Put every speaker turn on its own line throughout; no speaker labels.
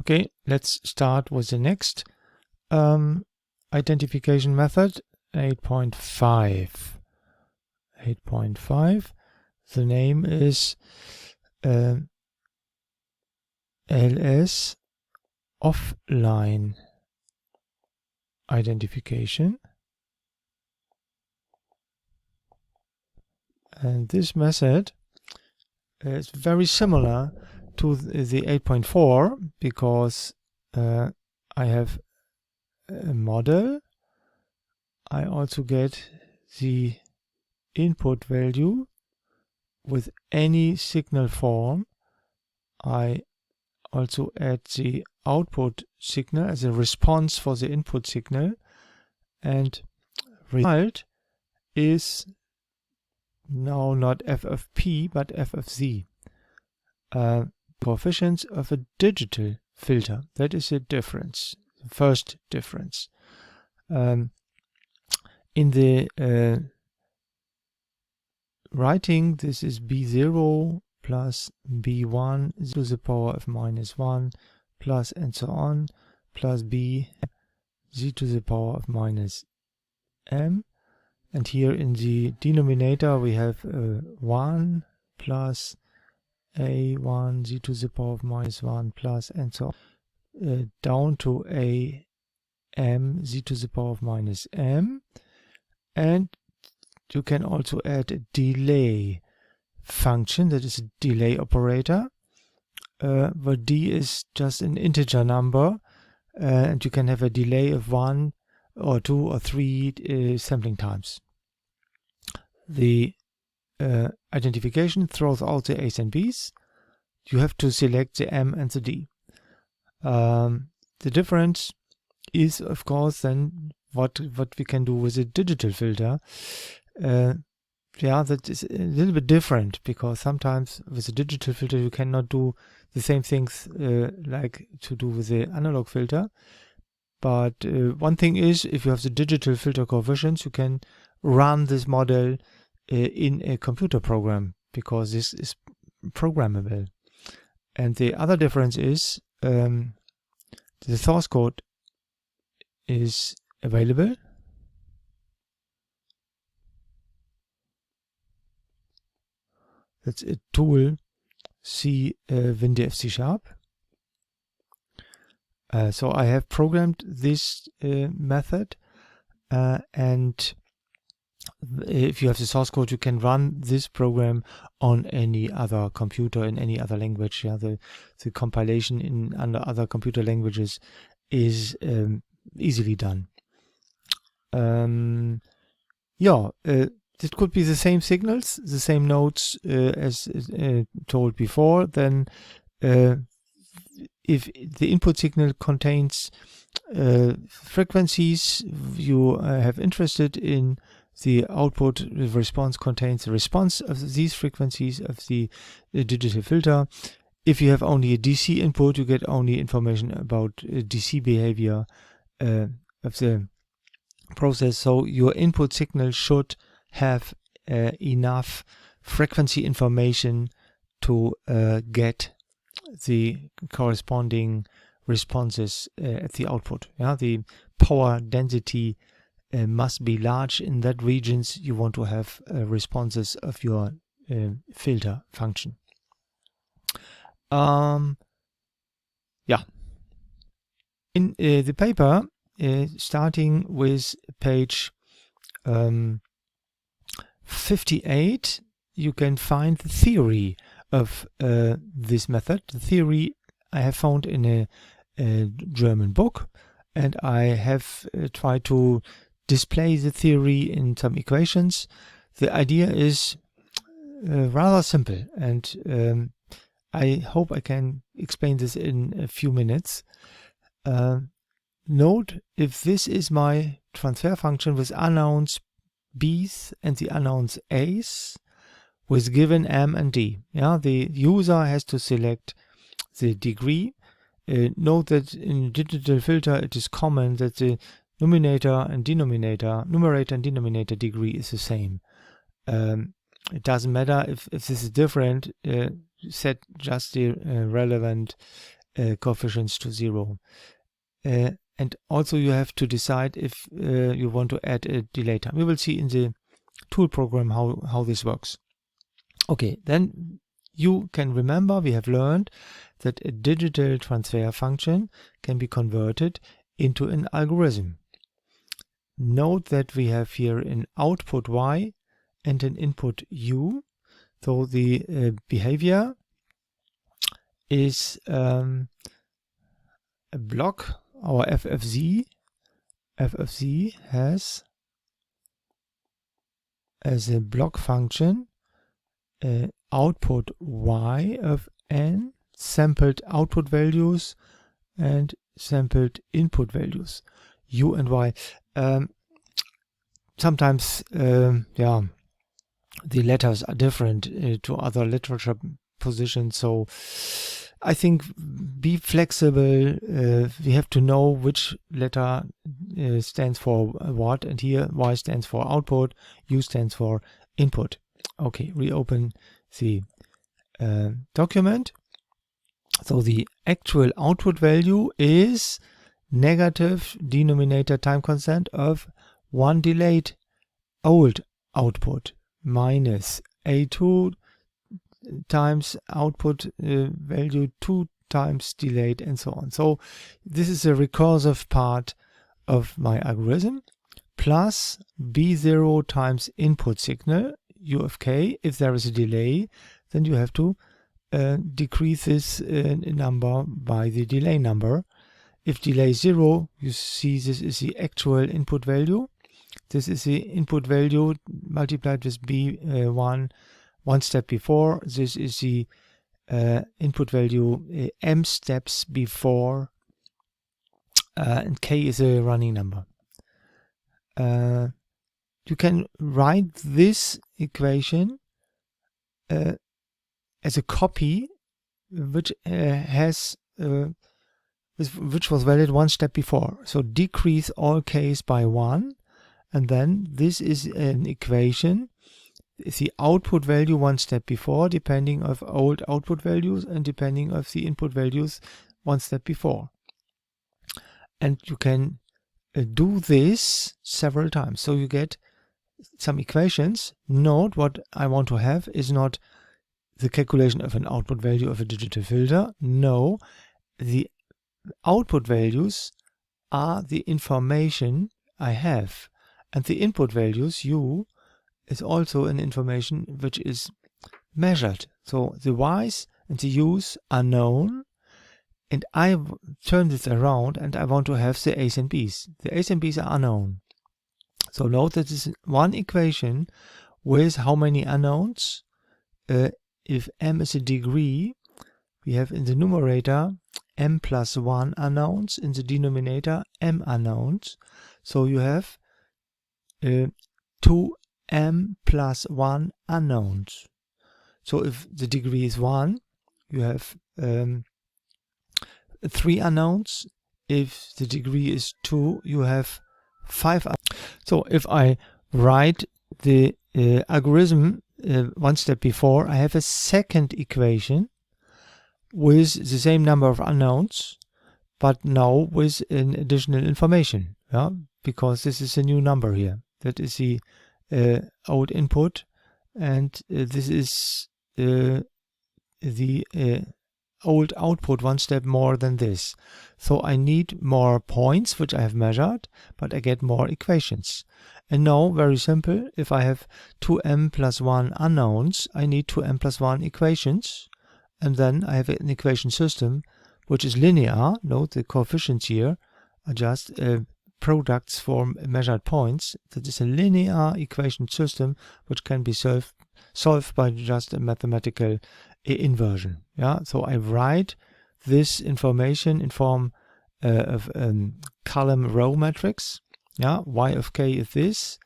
Okay, let's start with the next identification method, 8.5. 8.5. The name is LS offline identification. And this method is very similar to the 8.4 because I have a model. I also get the input value with any signal form. I also add the output signal as a response for the input signal, and result is now not f of p but f of z. Coefficients of a digital filter. That is the difference, the first difference. In the writing, this is b0 plus b1 to the power of -1 plus and so on plus b z to the power of -m. And here in the denominator we have 1 plus a1 z to the power of -1 plus and so on, down to a m z to the power of -m. And you can also add a delay function, that is a delay operator, where d is just an integer number, and you can have a delay of 1 or 2 or 3 sampling times. The identification throws out the a's and b's. You have to select the m and the d. The difference is, of course, then what we can do with a digital filter. Yeah, that is a little bit different, because sometimes with a digital filter you cannot do the same things like to do with the analog filter. But one thing is, if you have the digital filter coefficients, you can run this model in a computer program, because this is programmable. And the other difference is the source code is available. That's a tool C WinDFC#. So I have programmed this method, and if you have the source code, you can run this program on any other computer in any other language. Yeah, the compilation in under other computer languages is easily done. It could be the same signals, the same nodes as told before. Then if the input signal contains frequencies you have interested in, the output response contains the response of these frequencies of the digital filter. If you have only a DC input, you get only information about DC behavior of the process. So your input signal should have enough frequency information to get the corresponding responses at the output. Yeah, the power density must be large in that regions you want to have responses of your filter function. In the paper, starting with page 58, you can find the theory of this method. The theory I have found in a German book, and I have tried to display the theory in some equations. The idea is rather simple, and I hope I can explain this in a few minutes. Note, if this is my transfer function with unknowns b's and the unknowns a's with given m and d, yeah, the user has to select the degree. Note that in digital filter it is common that the numerator and denominator degree is the same. It doesn't matter if this is different. Set just the relevant coefficients to 0. And also you have to decide if you want to add a delay time. We will see in the tool program how this works. Okay, then you can remember we have learned that a digital transfer function can be converted into an algorithm. Note that we have here an output y and an input u. So the behavior is a block, our FFZ. FFZ has as a block function output y of n, sampled output values and sampled input values, u and y. Sometimes yeah, the letters are different to other literature positions, so I think be flexible. We have to know which letter stands for what, and here y stands for output, u stands for input. Okay, reopen the document. So the actual output value is negative denominator time constant of 1 delayed old output minus A2 times output value 2 times delayed, and so on. So this is a recursive part of my algorithm, plus B0 times input signal U of k. If there is a delay, then you have to decrease this number by the delay number. If delay is 0, you see this is the actual input value. This is the input value multiplied with B1 one step before. This is the input value m steps before, and k is a running number. You can write this equation as a copy which which was valid one step before. So decrease all k's by 1, and then this is an equation. The output value one step before, depending of old output values and depending of the input values one step before. And you can do this several times. So you get some equations. Note, what I want to have is not the calculation of an output value of a digital filter. No, the output values are the information I have. And the input values, u, is also an information which is measured. So the y's and the u's are known, and I turn this around and I want to have the a's and b's. The a's and b's are unknown. So note that this is one equation with how many unknowns. If m is a degree, we have in the numerator m plus 1 unknowns, in the denominator m unknowns. So you have 2m plus 1 unknowns. So if the degree is 1, you have 3 unknowns. If the degree is 2, you have 5 unknowns. So if I write the algorithm one step before, I have a second equation with the same number of unknowns, but now with an additional information, yeah? Because this is a new number here. That is the old input, and this is the old output one step more than this. So I need more points, which I have measured, but I get more equations. And now, very simple, if I have 2m plus 1 unknowns, I need 2m plus 1 equations, and then I have an equation system which is linear. Note the coefficients here are just products for measured points. That is a linear equation system which can be solved by just a mathematical inversion. Yeah, so I write this information in form of column row matrix. Yeah, y of k is this,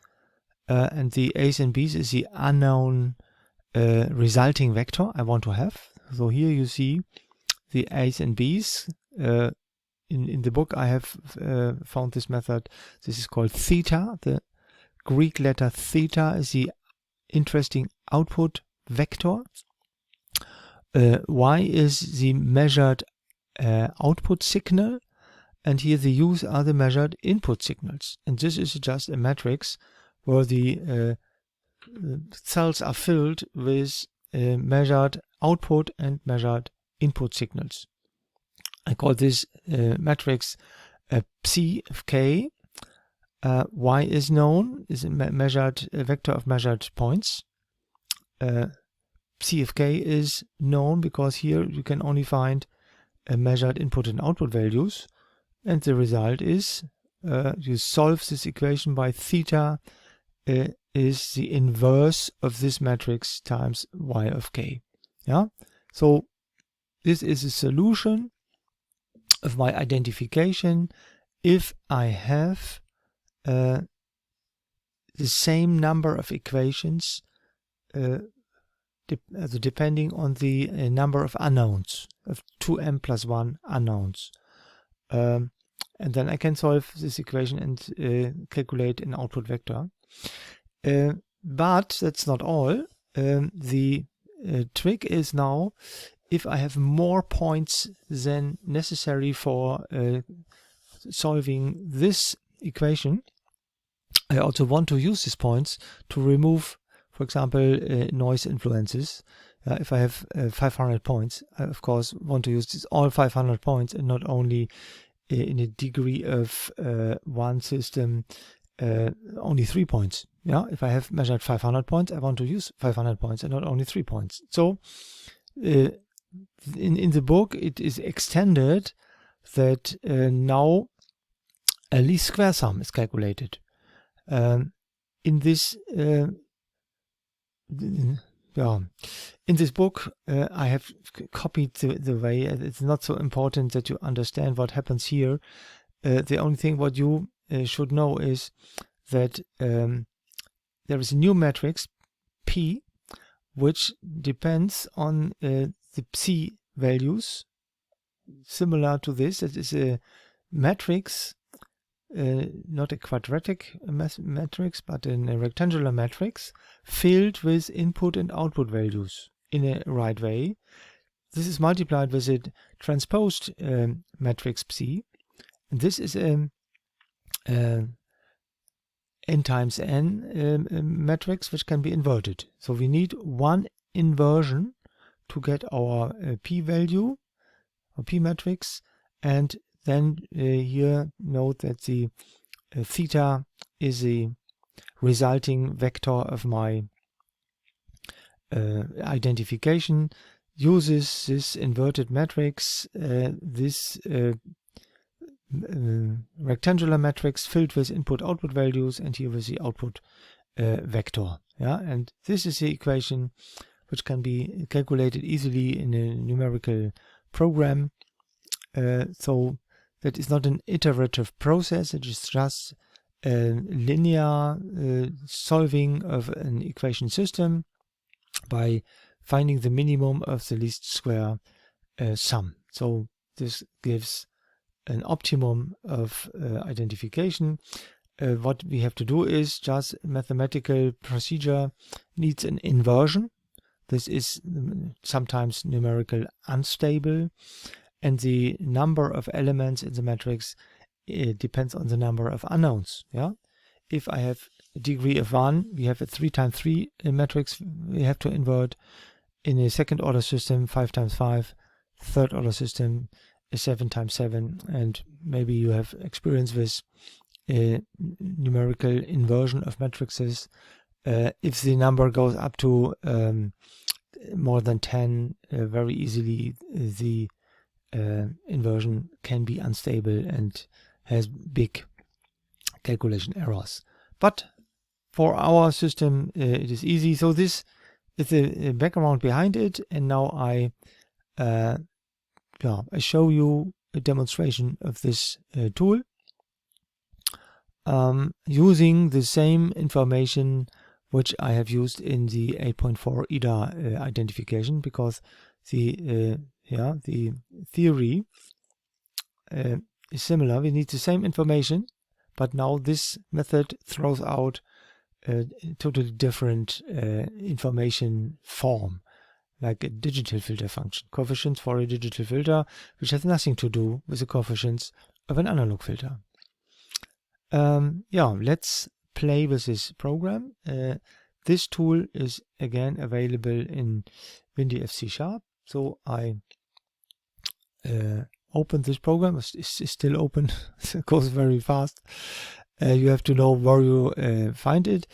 and the a's and b's is the unknown resulting vector I want to have. So here you see the a's and b's. In the book I have found this method. This is called theta. The Greek letter theta is the interesting output vector. Y is the measured output signal, and here the U's are the measured input signals. And this is just a matrix where the cells are filled with measured output and measured input signals. I call this matrix Psi of k. Y is known, is a measured vector of measured points. Psi of k is known because here you can only find measured input and output values, and the result is you solve this equation by theta is the inverse of this matrix times y of k. Yeah, so this is a solution of my identification if I have the same number of equations depending on the number of unknowns, of 2m plus 1 unknowns. And then I can solve this equation and calculate an output vector. But that's not all. The trick is now, if I have more points than necessary for solving this equation, I also want to use these points to remove, for example, noise influences. If I have 500 points, I of course want to use all 500 points and not only in a degree of one system only 3 points. Yeah, if I have measured 500 points, I want to use 500 points and not only 3 points. So in the book it is extended that now a least square sum is calculated. In this book I have copied the way. It's not so important that you understand what happens here. The only thing what you should know is that there is a new matrix P which depends on the Psi values, similar to this. It is a matrix, not a quadratic matrix, but a rectangular matrix filled with input and output values in a right way. This is multiplied with a transposed matrix Psi. And this is a n times n matrix which can be inverted. So we need one inversion to get our P value, or P matrix, and then here note that the theta is the resulting vector of my identification. Uses this inverted matrix, this rectangular matrix filled with input-output values, and here with the output vector. Yeah, and this is the equation which can be calculated easily in a numerical program. So that is not an iterative process, it is just a linear solving of an equation system by finding the minimum of the least square sum. So this gives an optimum of identification. What we have to do is just mathematical procedure needs an inversion. This is sometimes numerical unstable, and the number of elements in the matrix depends on the number of unknowns. Yeah, if I have a degree of 1, we have a 3 times 3 matrix we have to invert. In a second order system, 5 times 5, third order system, 7 times 7, and maybe you have experience with numerical inversion of matrices. If the number goes up to more than 10, very easily the inversion can be unstable and has big calculation errors. But for our system it is easy. So this is the background behind it, and now I show you a demonstration of this tool using the same information which I have used in the 8.4 IDA identification, because the theory is similar. We need the same information, but now this method throws out a totally different information form. like a digital filter function, coefficients for a digital filter, which has nothing to do with the coefficients of an analog filter. Yeah, let's play with this program. This tool is again available in WinDF C#. So I open this program. It's still open. It goes very fast. You have to know where you find it.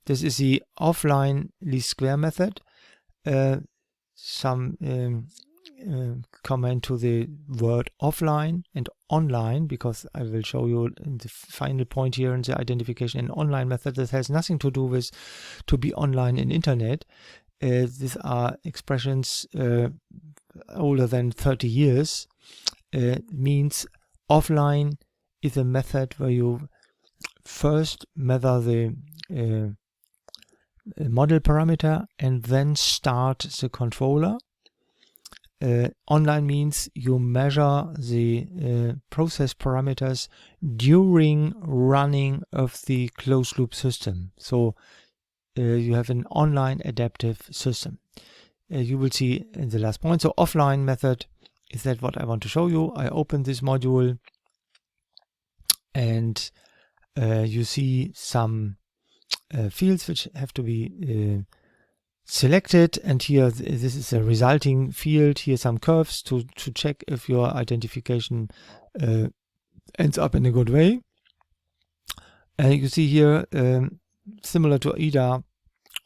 This is the offline least square method. Some comment to the word offline and online, because I will show you in the final point here in the identification an online method that has nothing to do with to be online in internet. These are expressions older than 30 years. Means offline is a method where you first measure the model parameter and then start the controller. Online means you measure the process parameters during running of the closed loop system. So you have an online adaptive system. You will see in the last point. So offline method is that what I want to show you. I open this module and you see some fields which have to be selected, and here this is a resulting field. Here some curves to check if your identification ends up in a good way. You see here, similar to IDA,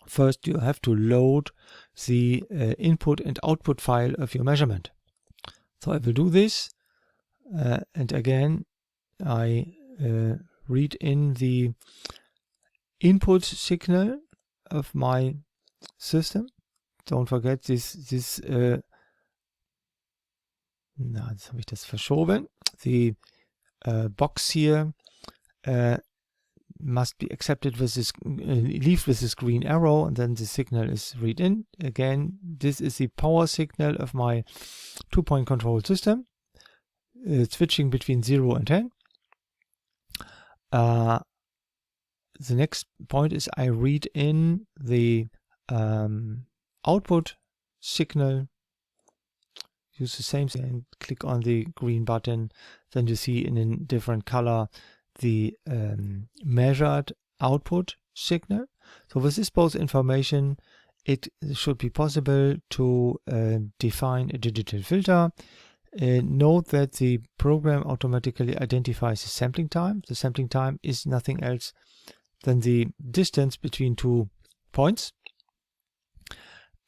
first you have to load the input and output file of your measurement. So I will do this, and again I read in the input signal of my system. Don't forget this na, jetzt habe ich das verschoben. The box here must be accepted with this leave with this green arrow, and then the signal is read in. Again, this is the power signal of my 2-point control system, switching between 0 and 10. The next point is I read in the output signal. Use the same thing and click on the green button. Then you see in a different color the measured output signal. So with this both information, it should be possible to define a digital filter. Note that the program automatically identifies the sampling time. The sampling time is nothing else than the distance between 2 points.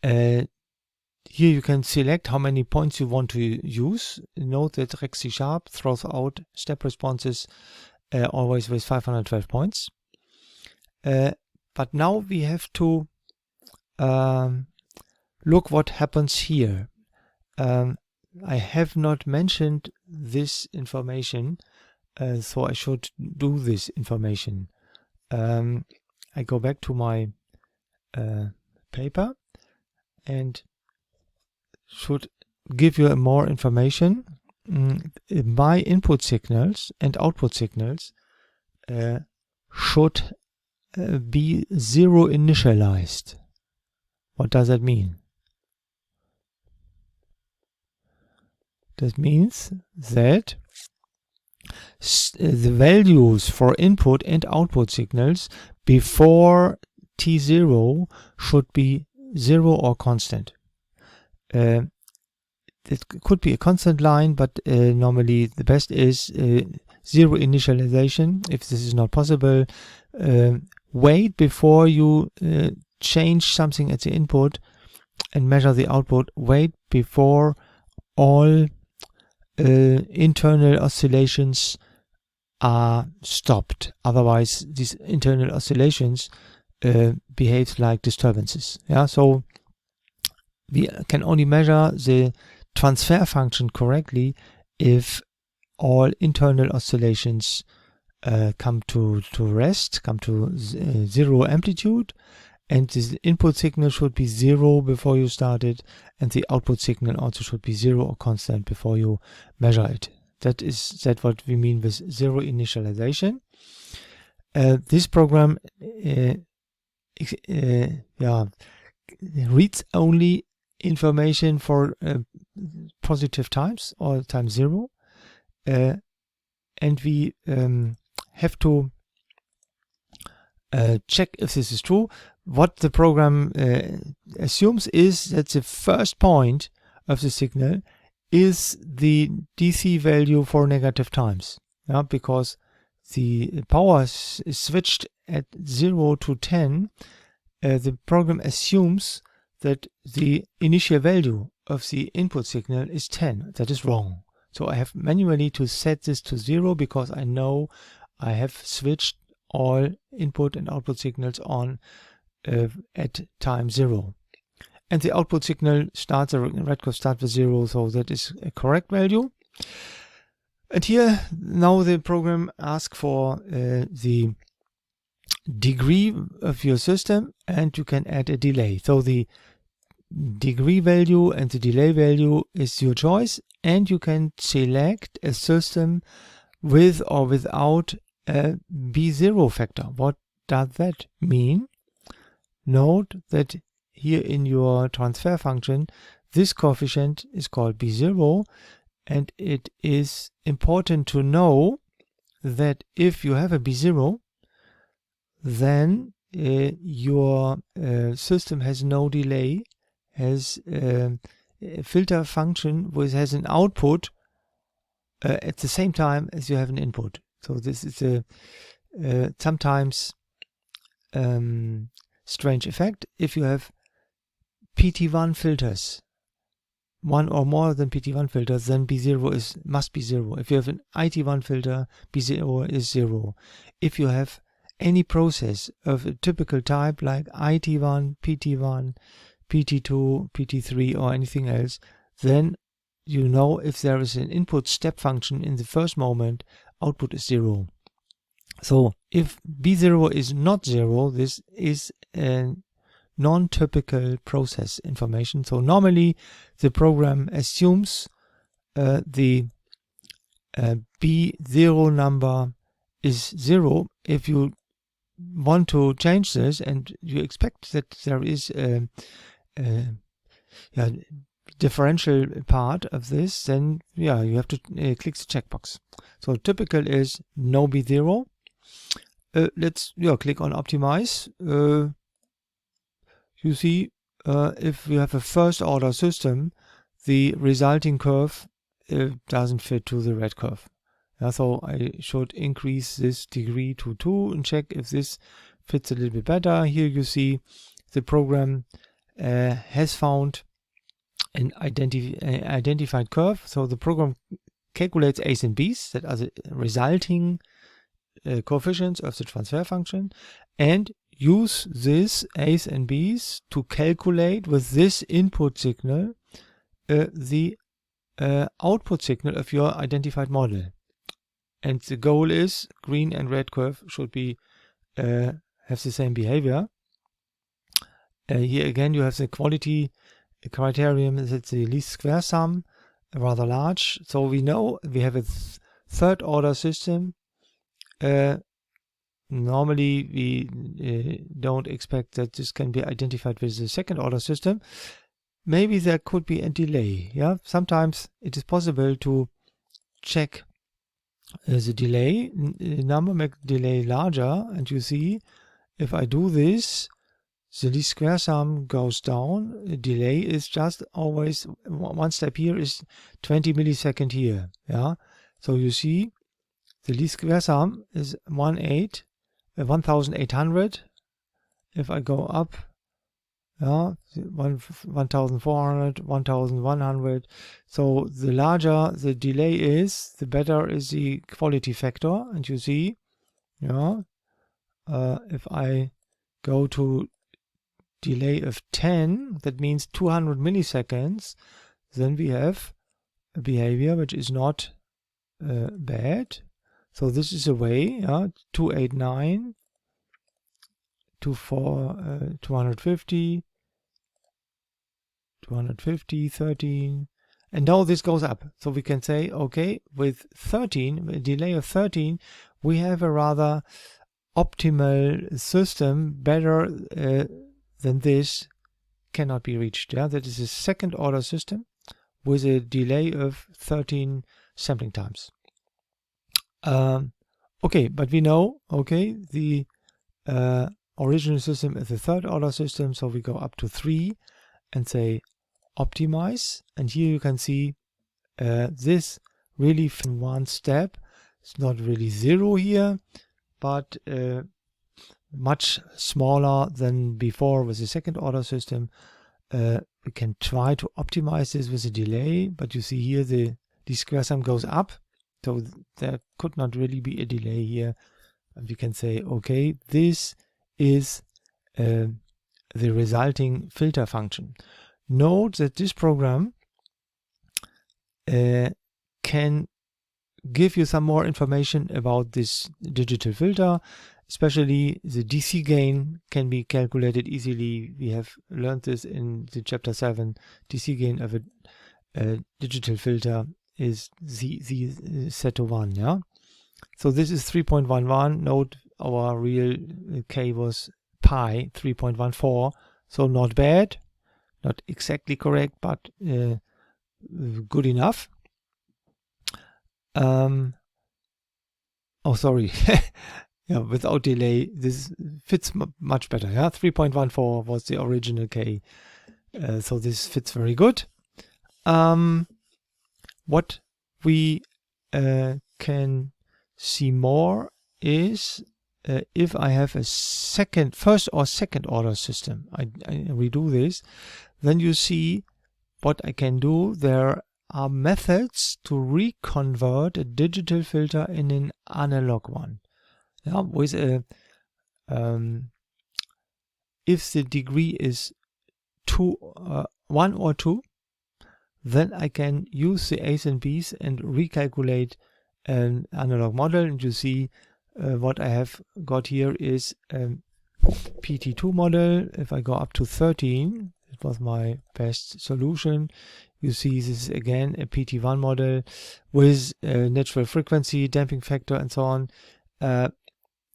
Here you can select how many points you want to use. Note that Rex C# throws out step responses always with 512 points. But now we have to look what happens here. I have not mentioned this information, so I should do this information. I go back to my paper and should give you more information. My input signals and output signals should be zero initialized. What does that mean? That means that the values for input and output signals before T0 should be 0 or constant. It could be a constant line, but normally the best is 0 initialization. If this is not possible, wait before you change something at the input and measure the output. Wait before all internal oscillations are stopped. Otherwise, these internal oscillations behave like disturbances. Yeah, so we can only measure the transfer function correctly if all internal oscillations come to rest, come to zero amplitude, and the input signal should be 0 before you start it, and the output signal also should be 0 or constant before you measure it. That's what we mean with zero initialization. This program reads only information for positive times or time 0, and we have to check if this is true. What the program assumes is that the first point of the signal is the DC value for negative times, because the power is switched at 0 to 10. The program assumes that the initial value of the input signal is 10. That is wrong. So I have manually to set this to 0 because I know I have switched all input and output signals on at time 0. And the output signal starts, the red curve starts with 0, so that is a correct value. And here now the program asks for the degree of your system, and you can add a delay. So the degree value and the delay value is your choice, and you can select a system with or without a B0 factor. What does that mean? Note that here in your transfer function, this coefficient is called B0, and it is important to know that if you have a B0, then your system has no delay, has a filter function which has an output at the same time as you have an input. So this is a sometimes strange effect. If you have PT1 filters, one or more than PT1 filters, then B0 must be 0. If you have an IT1 filter, B0 is 0. If you have any process of a typical type like IT1, PT1, PT2, PT3 or anything else, then you know if there is an input step function in the first moment, output is 0. So if B0 is not 0, this is a non-typical process information. So normally the program assumes the B0 number is 0. If you want to change this and you expect that there is a differential part of this, then you have to click the checkbox. So typical is no B0. Let's click on optimize. You see, if we have a first order system, the resulting curve doesn't fit to the red curve. So I should increase this degree to 2 and check if this fits a little bit better. Here you see the program has found an identified curve. So the program calculates A's and B's, that are the resulting coefficients of the transfer function, and use this A's and B's to calculate with this input signal the output signal of your identified model. And the goal is green and red curve should be have the same behavior. Here again you have the quality criterion that the least square sum rather large. So we know we have a third order system. Normally we don't expect that this can be identified with the second order system. Maybe there could be a delay. Sometimes it is possible to check the delay number, make the delay larger, and you see if I do this, the least square sum goes down. The delay is just always one step here is 20 milliseconds here. So you see the least square sum is 1800. If I go up, 1400, 1100. So the larger the delay is, the better is the quality factor. And you see, if I go to delay of 10, that means 200 milliseconds, then we have a behavior which is not bad. So this is a way, 289, 250, 13, and now this goes up. So we can say, okay, with 13, a delay of 13, we have a rather optimal system, better than this cannot be reached. Yeah, that is a second order system with a delay of 13 sampling times. Okay, but we know, okay, the original system is a third order system, so we go up to 3 and say optimize, and here you can see this really in one step. It's not really 0 here, but much smaller than before with the second order system. We can try to optimize this with a delay, but you see here the square sum goes up, so there could not really be a delay here. And we can say, okay, this is the resulting filter function. Note that this program can give you some more information about this digital filter. Especially the DC gain can be calculated easily. We have learned this in the chapter 7. DC gain of a digital filter is z set to 1. Yeah. So this is 3.11. Note our real k was pi 3.14. So not bad, not exactly correct, but good enough. Oh, sorry. Yeah, without delay, this fits much better. Yeah, 3.14 was the original K, so this fits very good. What we can see more is if I have a first or second order system, I redo this, then you see what I can do. There are methods to reconvert a digital filter in an analog one. Yeah, with a if the degree is 1 or 2, then I can use the A's and B's and recalculate an analog model. And you see what I have got here is PT2 model. If I go up to 13, it was my best solution. You see this is again a PT1 model with natural frequency, damping factor, and so on.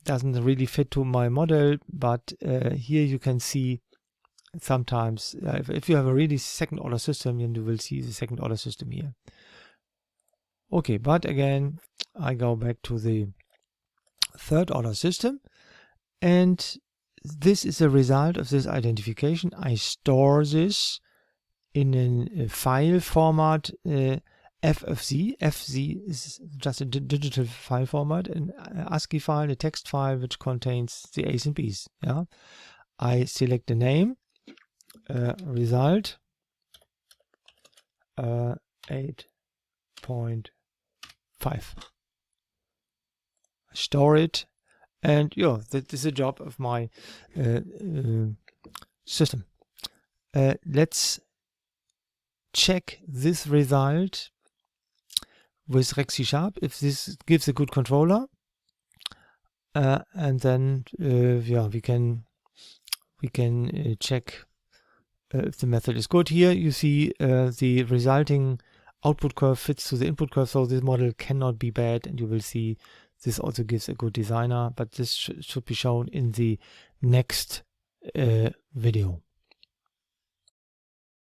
Doesn't really fit to my model, but here you can see sometimes if you have a really second order system, then you will see the second order system here. Okay, but again, I go back to the third order system, and this is a result of this identification. I store this in a file format, FFZ. FZ is just a digital file format, an ASCII file, a text file which contains the A's and B's. Yeah, I select the name, result 8.5. Store it, and yeah, that is the job of my system. Let's check this result with Csii if this gives a good controller, and then yeah, we can check if the method is good. Here you see the resulting output curve fits to the input curve, so this model cannot be bad, and you will see this also gives a good designer, but this should be shown in the next video.